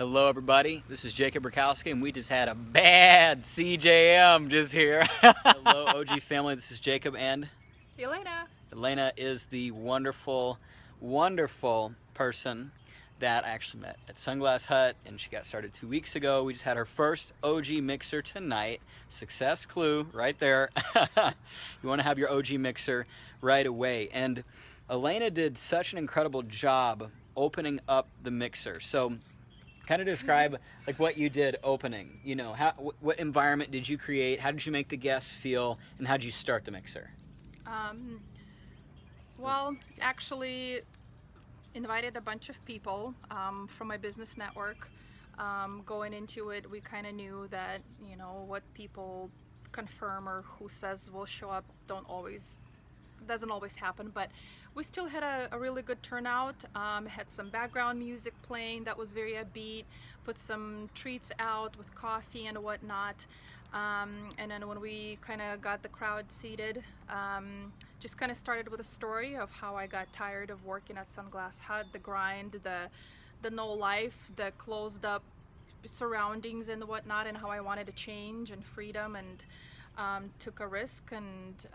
Hello everybody, this is Jacob Rakowski and we just had a bad CJM just here. Hello OG family, this is Jacob and Elena. Elena is the wonderful, wonderful person that I actually met at Sunglass Hut, and she got started 2 weeks ago. We just had her first OG mixer tonight. Success clue right there. You want to have your OG mixer right away. And Elena did such an incredible job opening up the mixer. So kind of describe like what you did opening. You know, what environment did you create? How did you make the guests feel? And how did you start the mixer? Well, actually invited a bunch of people from my business network. Going into it, we kind of knew that, you know, what people confirm or who says will show up doesn't always happen, but we still had a really good turnout. Had some background music playing that was very upbeat, put some treats out with coffee and whatnot. And then when we kind of got the crowd seated, just kind of started with a story of how I got tired of working at Sunglass Hut, the grind, the no life, the closed up surroundings and whatnot, and how I wanted to change and freedom, and took a risk and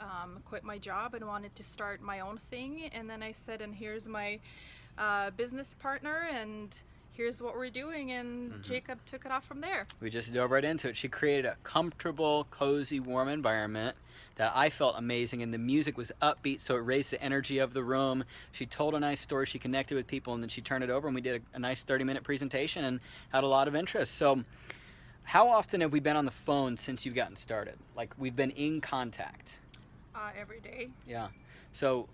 quit my job and wanted to start my own thing. And then I said, and here's my business partner, and here's what we're doing, and Jacob took it off from there. We just dove right into it. She created a comfortable, cozy, warm environment that I felt amazing, and the music was upbeat, so it raised the energy of the room. She told a nice story, she connected with people, and then she turned it over, and we did a nice 30-minute presentation and had a lot of interest. So how often have we been on the phone since you've gotten started? Like, we've been in contact? Every day. Yeah. So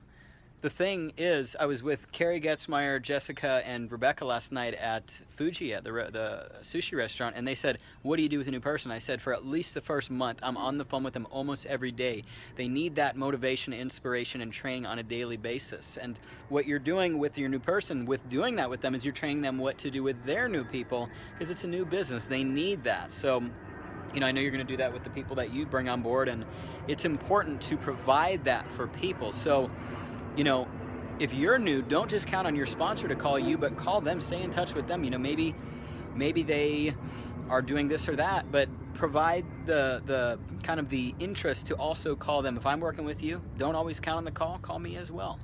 the thing is, I was with Carrie Getzmeyer, Jessica, and Rebecca last night at Fuji at the sushi restaurant, and they said, what do you do with a new person? I said, for at least the first month, I'm on the phone with them almost every day. They need that motivation, inspiration, and training on a daily basis. And what you're doing with your new person, with doing that with them, is you're training them what to do with their new people, because it's a new business. They need that. So, you know, I know you're going to do that with the people that you bring on board, and it's important to provide that for people. So, you know, if you're new, don't just count on your sponsor to call you, but call them, stay in touch with them. You know, maybe they are doing this or that, but provide the kind of the interest to also call them. If I'm working with you, don't always count on the call me as well.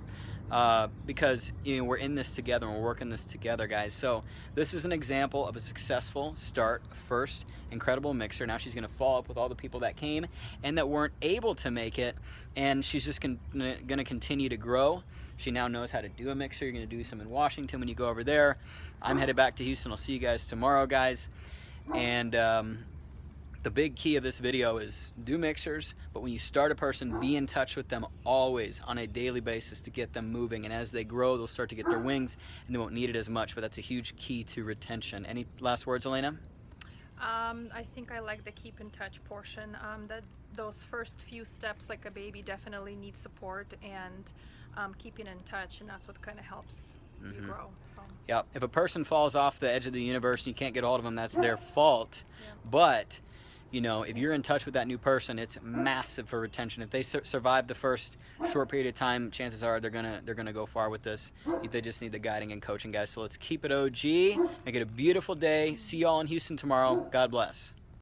Because, you know, we're in this together and we're working this together, guys. So this is an example of a successful start, first incredible mixer. Now she's going to follow up with all the people that came and that weren't able to make it, and she's just going to continue to grow. She now knows how to do a mixer. You're going to do some in Washington when you go over there. I'm headed back to Houston. I'll see you guys tomorrow, guys. And the big key of this video is do mixers, but when you start a person, be in touch with them always on a daily basis to get them moving. And as they grow, they'll start to get their wings and they won't need it as much, but that's a huge key to retention. Any last words, Elena? I think I like the keep in touch portion. That those first few steps, like a baby, definitely needs support and keeping in touch, and that's what kind of helps you grow. So. Yeah, if a person falls off the edge of the universe and you can't get a hold of them, that's their fault. Yeah. But you know, if you're in touch with that new person, it's massive for retention. If they survive the first short period of time, chances are they're gonna go far with this. They just need the guiding and coaching, guys. So let's keep it OG. Make it a beautiful day. See y'all in Houston tomorrow. God bless.